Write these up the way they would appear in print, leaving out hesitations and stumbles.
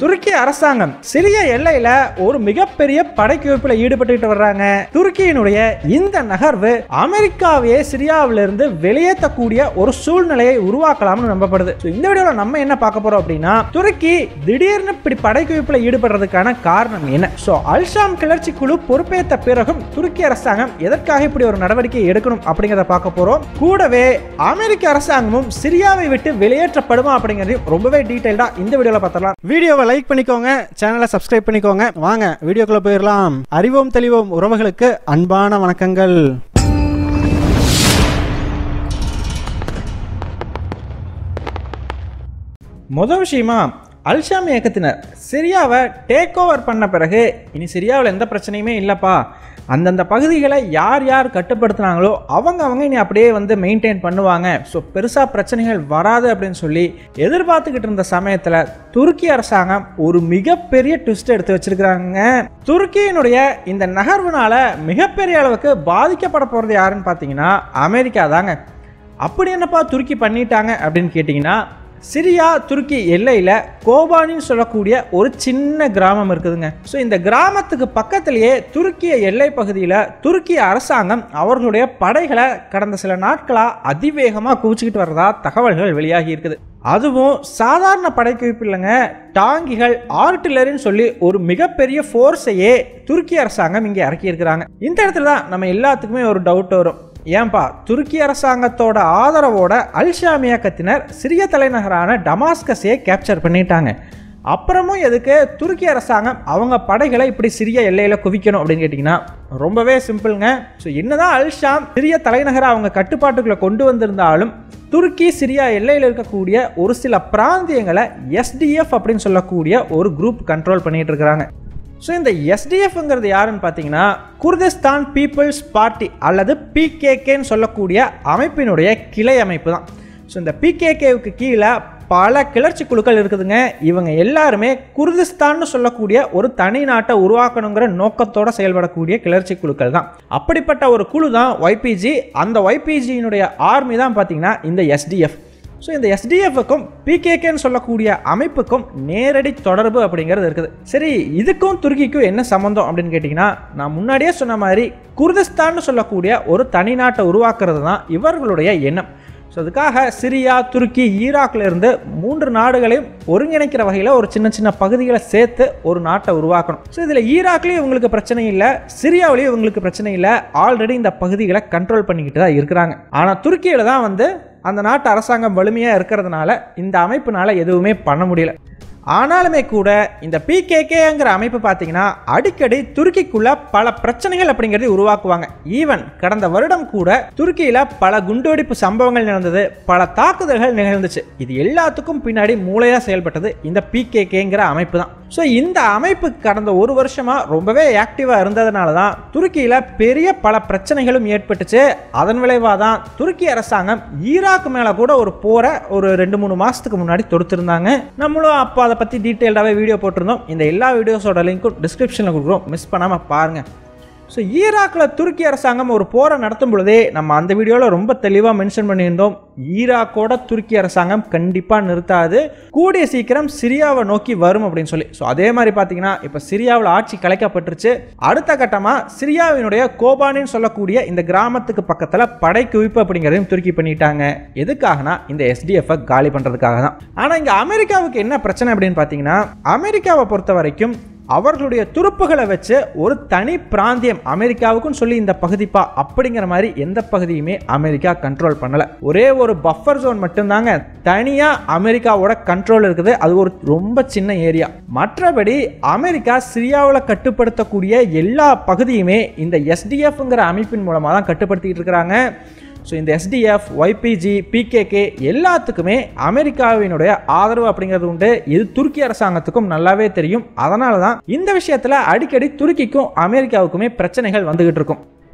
துருக்கி அரசாங்கம் சிரிய எல்லையில ஒரு மிகப்பெரிய படைக்குவிப்புல ஈடுபட்டு வர்றாங்க. துருக்கியினுடைய இந்த நகர்வு அமெரிக்காவையே சிரியாவிலிருந்து வெளியேற்றக்கூடிய ஒரு சூழ்நிலையை உருவாக்கலாம்னு நம்பப்படுது. இந்த வீடியோல நம்ம என்ன பார்க்க போறோம் அப்படின்னா, துருக்கி திடீர்னு இப்படி படைக்குவிப்புல ஈடுபடுறதுக்கான காரணம் என்ன? அல்-ஷாம் கிளர்ச்சி குழு பொறுப்பேற்ற பிறகும் துருக்கி அரசாங்கம் எதற்காக இப்படி ஒரு நடவடிக்கை எடுக்கணும் அப்படிங்கறத பார்க்க போறோம். கூடவே அமெரிக்க அரசாங்கமும் சிரியாவை விட்டு வெளியேற்றப்படுமா அப்படிங்கறதையும் ரொம்பவே டீடைல்டா இந்த வீடியோல பார்த்தலாம். வீடியோவை லைக் பண்ணிக்கோங்க, சேனலை சப்ஸ்கிரைப் பண்ணிக்கோங்க. வாங்க வீடியோக்குள்ள போயிடலாம். அறிவோம் தெளிவோம் உறவுகளுக்கு அன்பான வணக்கங்கள். முதல் விஷயமா, அல்-ஷாம் இயக்கத்தினர் சிரியாவை டேக் ஓவர் பண்ண பிறகு இனி சிரியாவில் எந்த பிரச்சனையுமே இல்லைப்பா, அந்தந்த பகுதிகளை யார் யார் கட்டுப்படுத்தினாங்களோ அவங்க இனி அப்படியே மெயின்டைன் பண்ணுவாங்க, ஸோ பெருசாக பிரச்சனைகள் வராது அப்படின்னு சொல்லி எதிர்பார்த்துக்கிட்டு இருந்த சமயத்தில் துருக்கி அரசாங்கம் ஒரு மிகப்பெரிய ட்விஸ்ட் எடுத்து வச்சிருக்கிறாங்க. துருக்கியினுடைய இந்த நகர்வுனால மிகப்பெரிய அளவுக்கு பாதிக்கப்பட போகிறது யாருன்னு பார்த்தீங்கன்னா அமெரிக்கா தாங்க. அப்படி என்னப்பா துருக்கி பண்ணிட்டாங்க அப்படின்னு கேட்டிங்கன்னா, சிரியா துருக்கி எல்லையில் கோபானின்னு சொல்லக்கூடிய ஒரு சின்ன கிராமம் இருக்குதுங்க. ஸோ இந்த கிராமத்துக்கு பக்கத்திலேயே துருக்கிய எல்லை பகுதியில் துருக்கிய அரசாங்கம் அவர்களுடைய படைகளை கடந்த சில நாட்களாக அதிவேகமாக குவிச்சுக்கிட்டு வர்றதா தகவல்கள் வெளியாகி இருக்குது. அதுவும் சாதாரண படைக்குவிப்பு இல்லைங்க, டாங்கிகள், ஆர்டிலரின்னு சொல்லி ஒரு மிகப்பெரிய ஃபோர்ஸையே துருக்கி அரசாங்கம் இங்கே இறக்கி இருக்கிறாங்க. இந்த இடத்துல தான் நம்ம எல்லாத்துக்குமே ஒரு டவுட் வரும். ஏன்பா துருக்கி அரசாங்கத்தோட ஆதரவோட அல்-ஷாம் இயக்கத்தினர் சிரிய தலைநகரான டமாஸ்கஸையே கேப்சர் பண்ணிட்டாங்க, அப்புறமும் எதுக்கு துருக்கி அரசாங்கம் அவங்க படைகளை இப்படி சிரிய எல்லையில் குவிக்கணும் அப்படின்னு கேட்டிங்கன்னா ரொம்பவே சிம்பிளுங்க. ஸோ என்னதான் அல்-ஷாம் சிரிய தலைநகரை அவங்க கட்டுப்பாட்டுக்குள்ளே கொண்டு வந்திருந்தாலும் துருக்கி சிரியா எல்லையில் இருக்கக்கூடிய ஒரு சில பிராந்தியங்களை SDF அப்படின்னு சொல்லக்கூடிய ஒரு குரூப் கண்ட்ரோல் பண்ணிட்டு இருக்கிறாங்க. ஸோ இந்த SDFங்கிறது யாருன்னு பார்த்தீங்கன்னா குர்திஸ்தான் பீப்புள்ஸ் பார்ட்டி அல்லது PKKன்னு சொல்லக்கூடிய அமைப்பினுடைய கிளை அமைப்பு தான். ஸோ இந்த PKKவுக்கு கீழே பல கிளர்ச்சி குழுக்கள் இருக்குதுங்க. இவங்க எல்லாருமே குர்திஸ்தான்னு சொல்லக்கூடிய ஒரு தனி நாட்டை உருவாக்கணுங்கிற நோக்கத்தோட செயல்படக்கூடிய கிளர்ச்சி குழுக்கள் தான். அப்படிப்பட்ட ஒரு குழு தான் YPG. அந்த YPGயினுடைய ஆர்மி தான் பார்த்தீங்கன்னா இந்த SDF. ஸோ இந்த SDFக்கும் PKKன்னு சொல்லக்கூடிய அமைப்புக்கும் நேரடி தொடர்பு அப்படிங்கிறது இருக்குது. சரி, இதுக்கும் துருக்கிக்கும் என்ன சம்மந்தம் அப்படின்னு கேட்டிங்கன்னா, நான் முன்னாடியே சொன்ன மாதிரி குர்திஸ்தான்னு சொல்லக்கூடிய ஒரு தனி நாட்டை உருவாக்குறது தான் இவர்களுடைய எண்ணம். ஸோ அதுக்காக சிரியா, துருக்கி, ஈராக்ல இருந்து 3 நாடுகளையும் ஒருங்கிணைக்கிற வகையில் ஒரு சின்ன சின்ன பகுதிகளை சேர்த்து ஒரு நாட்டை உருவாக்கணும். ஸோ இதில் ஈராக்லேயும் இவங்களுக்கு பிரச்சனை இல்லை, சிரியாவிலையும் இவங்களுக்கு பிரச்சனை இல்லை, ஆல்ரெடி இந்த பகுதிகளை கண்ட்ரோல் பண்ணிக்கிட்டு தான் இருக்கிறாங்க. ஆனால் துருக்கியில் தான் அந்த நாட்டு அரசாங்கம் வலிமையாக இருக்கிறதுனால இந்த அமைப்புனால எதுவுமே பண்ண முடியல. ஆனாலுமே கூட இந்த PKKங்கிற அமைப்பு பார்த்தீங்கன்னா அடிக்கடி துருக்கிக்குள்ள பல பிரச்சனைகள் அப்படிங்கிறத உருவாக்குவாங்க. ஈவன் கடந்த வருடம் கூட துருக்கியில் பல குண்டுவெடிப்பு சம்பவங்கள் நடந்தது, பல தாக்குதல்கள் நிகழ்ந்துச்சு. இது எல்லாத்துக்கும் பின்னாடி மூளையாக செயல்பட்டது இந்த PKKங்கிற அமைப்பு தான். ஸோ இந்த அமைப்பு கடந்த ஒரு வருஷமாக ரொம்பவே ஆக்டிவாக இருந்ததுனால தான் துருக்கியில் பெரிய பல பிரச்சனைகளும் ஏற்பட்டுச்சு. அதன் விளைவாக தான் துருக்கி அரசாங்கம் ஈராக் மேலே கூட ஒரு போரை ஒரு 2-3 மாதத்துக்கு முன்னாடி தொடுத்திருந்தாங்க. நம்மளும் அப்போ அதை பற்றி டீட்டெயில்டாகவே வீடியோ போட்டிருந்தோம். இந்த எல்லா வீடியோஸோட லிங்க்கும் டிஸ்கிரிப்ஷனில் கொடுக்குறோம், மிஸ் பண்ணாமல் பாருங்கள். ஸோ ஈராக்கில் துருக்கி அரசாங்கம் ஒரு போரை நடத்தும் பொழுதே நம்ம அந்த வீடியோவில் ரொம்ப தெளிவாக மென்ஷன் பண்ணியிருந்தோம், ஈராக்கோட துருக்கி அரசாங்கம் கண்டிப்பாக நிறுத்தாது, கூடிய சீக்கிரம் சிரியாவை நோக்கி வரும் அப்படின்னு சொல்லி. ஸோ அதே மாதிரி பார்த்தீங்கன்னா இப்போ சிரியாவில் ஆட்சி கலைக்கப்பட்டுருச்சு. அடுத்த கட்டமாக சிரியாவினுடைய கோபானின்னு சொல்லக்கூடிய இந்த கிராமத்துக்கு பக்கத்தில் படை குவிப்பு அப்படிங்கிறதையும் துருக்கி பண்ணிட்டாங்க. எதுக்காகனா இந்த SDF காலி பண்ணுறதுக்காக தான். ஆனால் இங்கே அமெரிக்காவுக்கு என்ன பிரச்சனை அப்படின்னு பார்த்தீங்கன்னா, அமெரிக்காவை பொறுத்த வரைக்கும் அவர்களுடைய துருப்புகளை வச்சு ஒரு தனி பிராந்தியம் அமெரிக்காவுக்குன்னு சொல்லி இந்த பகுதிப்பா அப்படிங்கிற மாதிரி எந்த பகுதியுமே அமெரிக்கா கண்ட்ரோல் பண்ணல. ஒரே ஒரு பஃபர் ஜோன் மட்டும்தாங்க தனியா அமெரிக்காவோட கண்ட்ரோல் இருக்குது. அது ஒரு ரொம்ப சின்ன ஏரியா. மற்றபடி அமெரிக்கா சிரியாவில் கட்டுப்படுத்தக்கூடிய எல்லா பகுதியுமே இந்த SDFங்கிற அமைப்பின் மூலமாக தான் கட்டுப்படுத்திட்டு இருக்கிறாங்க. ஸோ இந்த SDF, YPG, PKK எல்லாத்துக்குமே அமெரிக்காவினுடைய ஆதரவு அப்படிங்கிறது உண்டு. இது துருக்கி அரசாங்கத்துக்கும் நல்லாவே தெரியும். அதனால தான் இந்த விஷயத்தில் அடிக்கடி துருக்கிக்கும் அமெரிக்காவுக்குமே பிரச்சனைகள் வந்துகிட்டு இருக்கும்.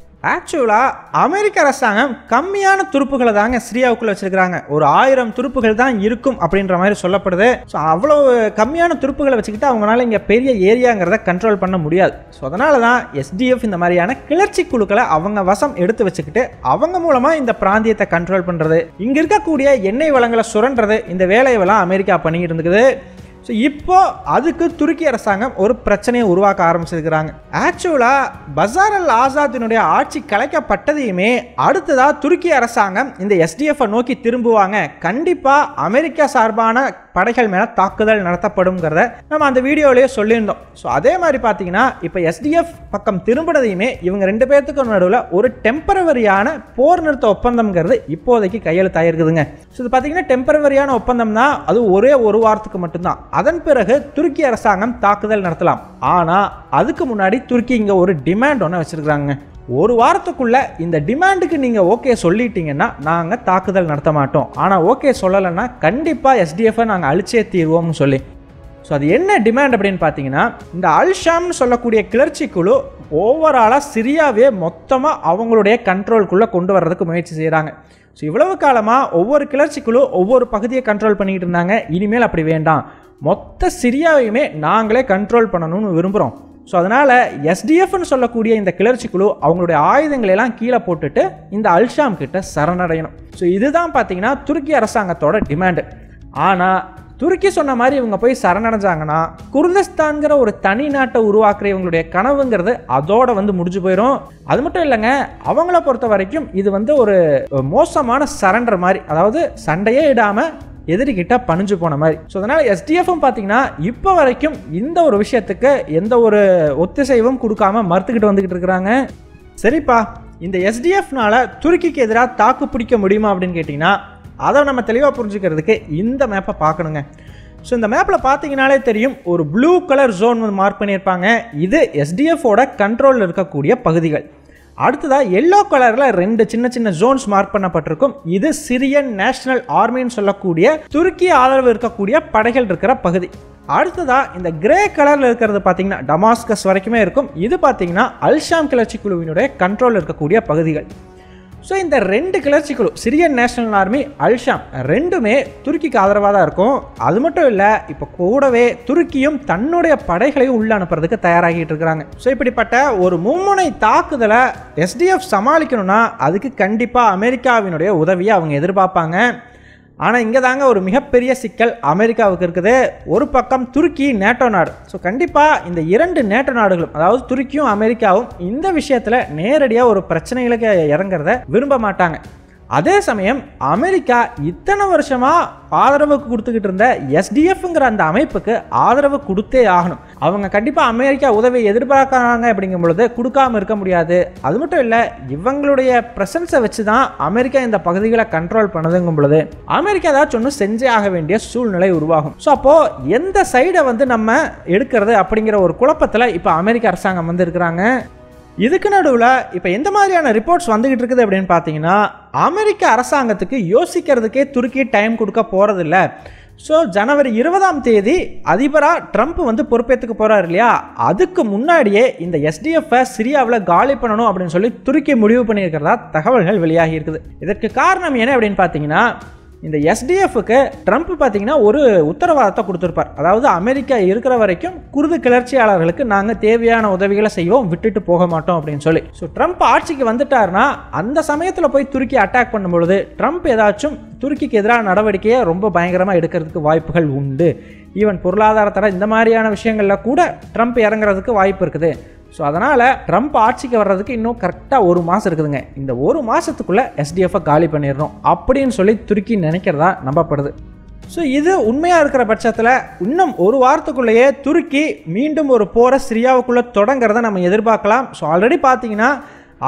ஆக்சுவலாக அமெரிக்க அரசாங்கம் கம்மியான துருப்புகளை தாங்க சிரியாவுக்குள்ள வச்சிருக்காங்க. ஒரு 1000 துருப்புகள் தான் இருக்கும் அப்படின்ற மாதிரி சொல்லப்படுது. ஸோ அவ்வளோ கம்மியான துருப்புகளை வச்சுக்கிட்டு அவங்களால இங்கே பெரிய ஏரியாங்கிறத கண்ட்ரோல் பண்ண முடியாது. ஸோ அதனால தான் SDF இந்த மாதிரியான கிளர்ச்சி குழுக்களை அவங்க வசம் எடுத்து வச்சுக்கிட்டு அவங்க மூலமாக இந்த பிராந்தியத்தை கண்ட்ரோல் பண்ணுறது, இங்கே இருக்கக்கூடிய எண்ணெய் வளங்களை சுரண்டுறது, இந்த வேலையெல்லாம் அமெரிக்கா பண்ணிக்கிட்டு இருந்துக்குது. ஸோ இப்போ அதுக்கு துருக்கி அரசாங்கம் ஒரு பிரச்சனையை உருவாக்க ஆரம்பிச்சிருக்கிறாங்க. ஆக்சுவலாக பஷார் அல் ஆசாத்தினுடைய ஆட்சி கலைக்கப்பட்டதையுமே அடுத்ததாக துருக்கி அரசாங்கம் இந்த எஸ்டிஎஃப்பை நோக்கி திரும்புவாங்க, கண்டிப்பாக அமெரிக்கா சார்பான படைகள் மேலே தாக்குதல் நடத்தப்படும்ங்கிறத நம்ம அந்த வீடியோலேயே சொல்லியிருந்தோம். ஸோ அதே மாதிரி பார்த்தீங்கன்னா இப்போ எஸ்டிஎஃப் பக்கம் திரும்பினதையுமே இவங்க 2 பேர்த்துக்கு நடுவில் ஒரு டெம்பரவரியான போர் நிறுத்த ஒப்பந்தம்ங்கிறது இப்போதைக்கு கையெழுத்தாயிருக்குதுங்க. ஸோ இது பார்த்தீங்கன்னா டெம்பரவரியான ஒப்பந்தம் தான், அது ஒரே ஒரு வாரத்துக்கு மட்டும்தான். அதன் பிறகு துருக்கி அரசாங்கம் தாக்குதல் நடத்தலாம். ஆனால் அதுக்கு முன்னாடி துருக்கி இங்கே ஒரு டிமாண்ட் ஒன்று வச்சிருக்காங்க. ஒரு வாரத்துக்குள்ள இந்த டிமாண்டுக்கு நீங்கள் ஓகே சொல்லிட்டீங்கன்னா நாங்கள் தாக்குதல் நடத்த மாட்டோம், ஆனால் ஓகே சொல்லலைன்னா கண்டிப்பாக எஸ்டிஎஃப்பை நாங்கள் அழிச்சே தீர்வோம்னு சொல்லி. ஸோ அது என்ன டிமாண்ட் அப்படின்னு பார்த்தீங்கன்னா, இந்த அல்ஷாம்னு சொல்லக்கூடிய கிளர்ச்சி குழு ஓவராலாக சிரியாவே மொத்தமாக அவங்களுடைய கண்ட்ரோல்குள்ளே கொண்டு வர்றதுக்கு முயற்சி செய்கிறாங்க. ஸோ இவ்வளவு காலமாக ஒவ்வொரு கிளர்ச்சி குழு ஒவ்வொரு பகுதியை கண்ட்ரோல் பண்ணிக்கிட்டு இருந்தாங்க. இனிமேல் அப்படி வேண்டாம், மொத்த சிரியாவையுமே நாங்களே கண்ட்ரோல் பண்ணணும்னு விரும்புகிறோம். ஸோ அதனால் எஸ்டிஎஃப்னு சொல்லக்கூடிய இந்த கிளர்ச்சி குழு அவங்களுடைய ஆயுதங்களெல்லாம் கீழே போட்டுட்டு இந்த அல்ஷாம் கிட்ட சரணடையணும். ஸோ இதுதான் பார்த்தீங்கன்னா துருக்கி அரசாங்கத்தோட டிமாண்டு. ஆனால் துருக்கி சொன்ன மாதிரி இவங்க போய் சரணடைஞ்சாங்கன்னா குர்திஸ்தான்கிற ஒரு தனி நாட்டை உருவாக்குற இவங்களுடைய கனவுங்கிறது அதோட முடிஞ்சு போயிடும். அது மட்டும் இல்லைங்க, அவங்கள பொறுத்த வரைக்கும் இது ஒரு மோசமான சரண்டர் மாதிரி, அதாவது சண்டையே இடாமல் எதிரிகிட்ட பணிஞ்சு போன மாதிரி. ஸோ அதனால் எஸ்டிஎஃப்பும் பார்த்தீங்கன்னா இப்போ வரைக்கும் இந்த ஒரு விஷயத்துக்கு எந்த ஒரு ஒத்திசைவும் கொடுக்காம மறுத்துக்கிட்டு வந்துக்கிட்டு இருக்கிறாங்க. சரிப்பா, இந்த எஸ்டிஎஃப்னால துருக்கிக்கு எதிராக தாக்கு பிடிக்க முடியுமா அப்படின்னு கேட்டிங்கன்னா அதை நம்ம தெளிவாக புரிஞ்சுக்கிறதுக்கு இந்த மேப்பை பார்க்கணுங்க. ஸோ இந்த மேப்பில் பார்த்தீங்கன்னாலே தெரியும், ஒரு ப்ளூ கலர் ஜோன் மார்க் பண்ணியிருப்பாங்க. இது எஸ்டிஎஃப்போட கண்ட்ரோலில் இருக்கக்கூடிய பகுதிகள். அடுத்ததாக எல்லோ கலரில் 2 சின்ன சின்ன ஜோன்ஸ் மார்க் பண்ணப்பட்டிருக்கும். இது சிரியன் நேஷனல் ஆர்மின்னு சொல்லக்கூடிய துருக்கி ஆதரவு இருக்கக்கூடிய படைகள் இருக்கிற பகுதி. அடுத்ததாக இந்த கிரே கலரில் இருக்கிறது பார்த்தீங்கன்னா டமாஸ்கஸ் வரைக்குமே இருக்கும். இது பார்த்தீங்கன்னா அல்ஷாம் கிளர்ச்சி குழுவினுடைய கண்ட்ரோல் இருக்கக்கூடிய பகுதிகள். ஸோ இந்த 2 கிளர்ச்சி குழு, சிரியன் நேஷனல் ஆர்மி, அல்ஷாம், ரெண்டுமே துருக்கிக்கு ஆதரவாக தான் இருக்கும். அது மட்டும் இல்லை, இப்போ கூடவே துருக்கியும் தன்னுடைய படைகளையும் உள்ள அனுப்புறதுக்கு தயாராகிட்டு இருக்கிறாங்க. ஸோ இப்படிப்பட்ட ஒரு மும்முனை தாக்குதலை எஸ்டிஎஃப் சமாளிக்கணும்னா அதுக்கு கண்டிப்பாக அமெரிக்காவினுடைய உதவியை அவங்க எதிர்பார்ப்பாங்க. ஆனால் இங்கே தாங்க ஒரு மிகப்பெரிய சிக்கல் அமெரிக்காவுக்கு இருக்குது. ஒரு பக்கம் துருக்கி நேட்டோ நாடு. ஸோ கண்டிப்பாக இந்த 2 நேட்டோ நாடுகளும், அதாவது துருக்கியும் அமெரிக்காவும் இந்த விஷயத்தில் நேரடியாக ஒரு பிரச்சனைகளுக்கு இறங்குறத விரும்ப மாட்டாங்க. அதே சமயம் அமெரிக்கா இத்தனை வருஷமாக ஆதரவு கொடுத்துக்கிட்டு இருந்த எஸ்டிஎஃப்ங்கிற அந்த அமைப்புக்கு ஆதரவு கொடுத்தே ஆகணும். அவங்க கண்டிப்பாக அமெரிக்கா உதவியை எதிர்பார்க்குறாங்க. அப்படிங்கும் பொழுது கொடுக்காமல் இருக்க முடியாது. அது மட்டும் இல்லை, இவங்களுடைய ப்ரெசன்ஸை வச்சு தான் அமெரிக்கா இந்த பகுதிகளை கண்ட்ரோல் பண்ணதுங்கும் பொழுது அமெரிக்கா ஏதாச்சும் ஒன்று செஞ்சே ஆக வேண்டிய சூழ்நிலை உருவாகும். ஸோ அப்போது எந்த சைடை நம்ம எடுக்கிறது அப்படிங்கிற ஒரு குழப்பத்தில் இப்போ அமெரிக்க அரசாங்கம் இருக்கிறாங்க. இதுக்கு நடுவில் இப்போ எந்த மாதிரியான ரிப்போர்ட்ஸ் வந்துகிட்டு இருக்குது அப்படின்னு பார்த்தீங்கன்னா, அமெரிக்க அரசாங்கத்துக்கு யோசிக்கிறதுக்கே துருக்கி டைம் கொடுக்க போகிறதில்ல. ஸோ ஜனவரி 20ஆம் தேதி அதிபராக ட்ரம்ப் பொறுப்பேற்றுக்க போகிறார் இல்லையா, அதுக்கு முன்னாடியே இந்த எஸ்டிஎஃப்பை சிரியாவில் காலி பண்ணணும் அப்படின்னு சொல்லி துருக்கி முடிவு பண்ணியிருக்கிறதா தகவல்கள் வெளியாகி இருக்குது. இதற்கு காரணம் என்ன அப்படின்னு பார்த்தீங்கன்னா, இந்த எஸ்டிஎஃப்க்கு ட்ரம்ப் பார்த்தீங்கன்னா ஒரு உத்தரவாதத்தை கொடுத்துருப்பார். அதாவது அமெரிக்கா இருக்கிற வரைக்கும் குர்து கிளர்ச்சியாளர்களுக்கு நாங்கள் தேவையான உதவிகளை செய்வோம், விட்டுட்டு போக மாட்டோம் அப்படின்னு சொல்லி. ஸோ ட்ரம்ப் ஆட்சிக்கு வந்துட்டார்னா அந்த சமயத்தில் போய் துருக்கி அட்டாக் பண்ணும்பொழுது ட்ரம்ப் ஏதாச்சும் துருக்கிக்கு எதிரான நடவடிக்கையை ரொம்ப பயங்கரமாக எடுக்கிறதுக்கு வாய்ப்புகள் உண்டு. ஈவன் பொருளாதார தடை இந்த மாதிரியான விஷயங்களில் கூட ட்ரம்ப் இறங்குறதுக்கு வாய்ப்பு இருக்குது. ஸோ அதனால் ட்ரம்ப் ஆட்சிக்கு வர்றதுக்கு இன்னும் கரெக்டாக 1 மாதம் இருக்குதுங்க. இந்த 1 மாதத்துக்குள்ளே எஸ்டிஎஃப்பை காலி பண்ணிடணும் அப்படின்னு சொல்லி துருக்கி நினைக்கிறதா நம்பப்படுது. ஸோ இது உண்மையாக இருக்கிற பட்சத்தில் இன்னும் 1 வாரத்துக்குள்ளேயே துருக்கி மீண்டும் ஒரு போரை சிரியாவுக்குள்ளே தொடங்கிறத நம்ம எதிர்பார்க்கலாம். ஸோ ஆல்ரெடி பார்த்தீங்கன்னா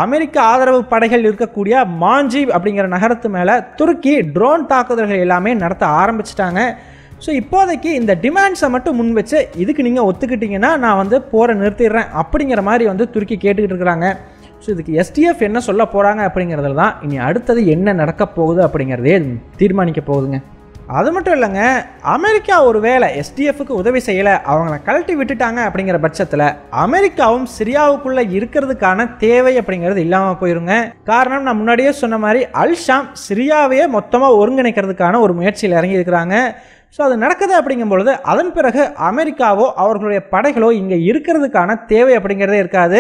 அமெரிக்க ஆதரவு படைகள் இருக்கக்கூடிய மாஞ்சிவ் அப்படிங்கிற நகரத்து மேலே துருக்கி ட்ரோன் தாக்குதல்கள் எல்லாமே நடத்த ஆரம்பிச்சிட்டாங்க. ஸோ இப்போதைக்கு இந்த டிமாண்ட்ஸை மட்டும் முன் வச்சு இதுக்கு நீங்கள் ஒத்துக்கிட்டீங்கன்னா நான் போரை நிறுத்திடுறேன் அப்படிங்கிற மாதிரி துருக்கி கேட்டுக்கிட்டு இருக்கிறாங்க. ஸோ இதுக்கு எஸ்டிஎஃப் என்ன சொல்ல போகிறாங்க அப்படிங்கிறதுல தான் இனி அடுத்தது என்ன நடக்க போகுது அப்படிங்கிறதே தீர்மானிக்க போகுதுங்க. அது மட்டும் இல்லைங்க, அமெரிக்கா ஒரு வேளை எஸ்டிஎஃப்க்கு உதவி செய்யலை, அவங்கள கழட்டி விட்டுட்டாங்க அப்படிங்கிற பட்சத்தில் அமெரிக்காவும் சிரியாவுக்குள்ளே இருக்கிறதுக்கான தேவை அப்படிங்கிறது இல்லாமல் போயிருங்க. காரணம் நான் முன்னாடியே சொன்ன மாதிரி அல்ஷாம் சிரியாவையே மொத்தமாக ஒருங்கிணைக்கிறதுக்கான ஒரு முயற்சியில் இறங்கி இருக்கிறாங்க. ஸோ அது நடக்குது அப்படிங்கும்பொழுது அதன் பிறகு அமெரிக்காவோ அவர்களுடைய படைகளோ இங்கே இருக்கிறதுக்கான தேவை அப்படிங்கிறதே இருக்காது.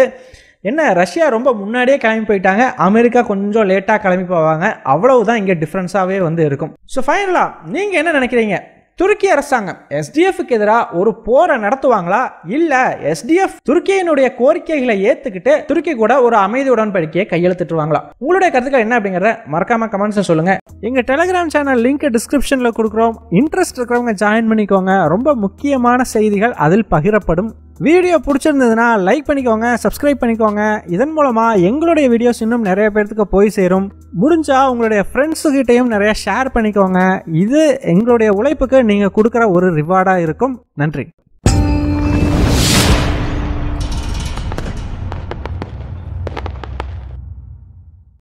என்ன, ரஷ்யா ரொம்ப முன்னாடியே கிளம்பி போயிட்டாங்க, அமெரிக்கா கொஞ்சம் லேட்டாக கிளம்பி போவாங்க, அவ்வளவுதான் இங்கே டிஃப்ரென்ஸாகவே இருக்கும். ஸோ ஃபைனலாக நீங்கள் என்ன நினைக்கிறீங்க? துருக்கி அரசாங்கம் SDFக்கு எதிராக ஒரு போரை நடத்துவாங்களா, இல்ல SDF துருக்கியினுடைய கோரிக்கைகளை ஏத்துக்கிட்டு துருக்கி கூட ஒரு அமைதி உடன்படிக்கையை கையெழுத்திட்டுவாங்களா? உங்களுடைய கருத்துக்கள் என்ன அப்படிங்கறத மறக்காம கமெண்ட்ஸ்ல சொல்லுங்க. எங்க டெலிகிராம் சேனல் லிங்க் டிஸ்கிரிப்ஷன்ல கொடுக்குறோம். இன்ட்ரெஸ்ட் இருக்கிறவங்க ஜாயின் பண்ணிக்கோங்க. ரொம்ப முக்கியமான செய்திகள் அதில் பகிரப்படும். வீடியோ பிடிச்சிருந்ததுன்னா லைக் பண்ணிக்கோங்க, சப்ஸ்கிரைப் பண்ணிக்கோங்க. இதன் மூலமா எங்களுடைய வீடியோஸ் இன்னும் நிறைய பேருக்கு போய் சேரும். முடிஞ்சா உங்களுடைய ஃப்ரெண்ட்ஸுகிட்டையும் நிறைய ஷேர் பண்ணிக்கோங்க. இது எங்களுடைய உழைப்புக்கு நீங்க கொடுக்குற ஒரு ரிவார்டா இருக்கும். நன்றி.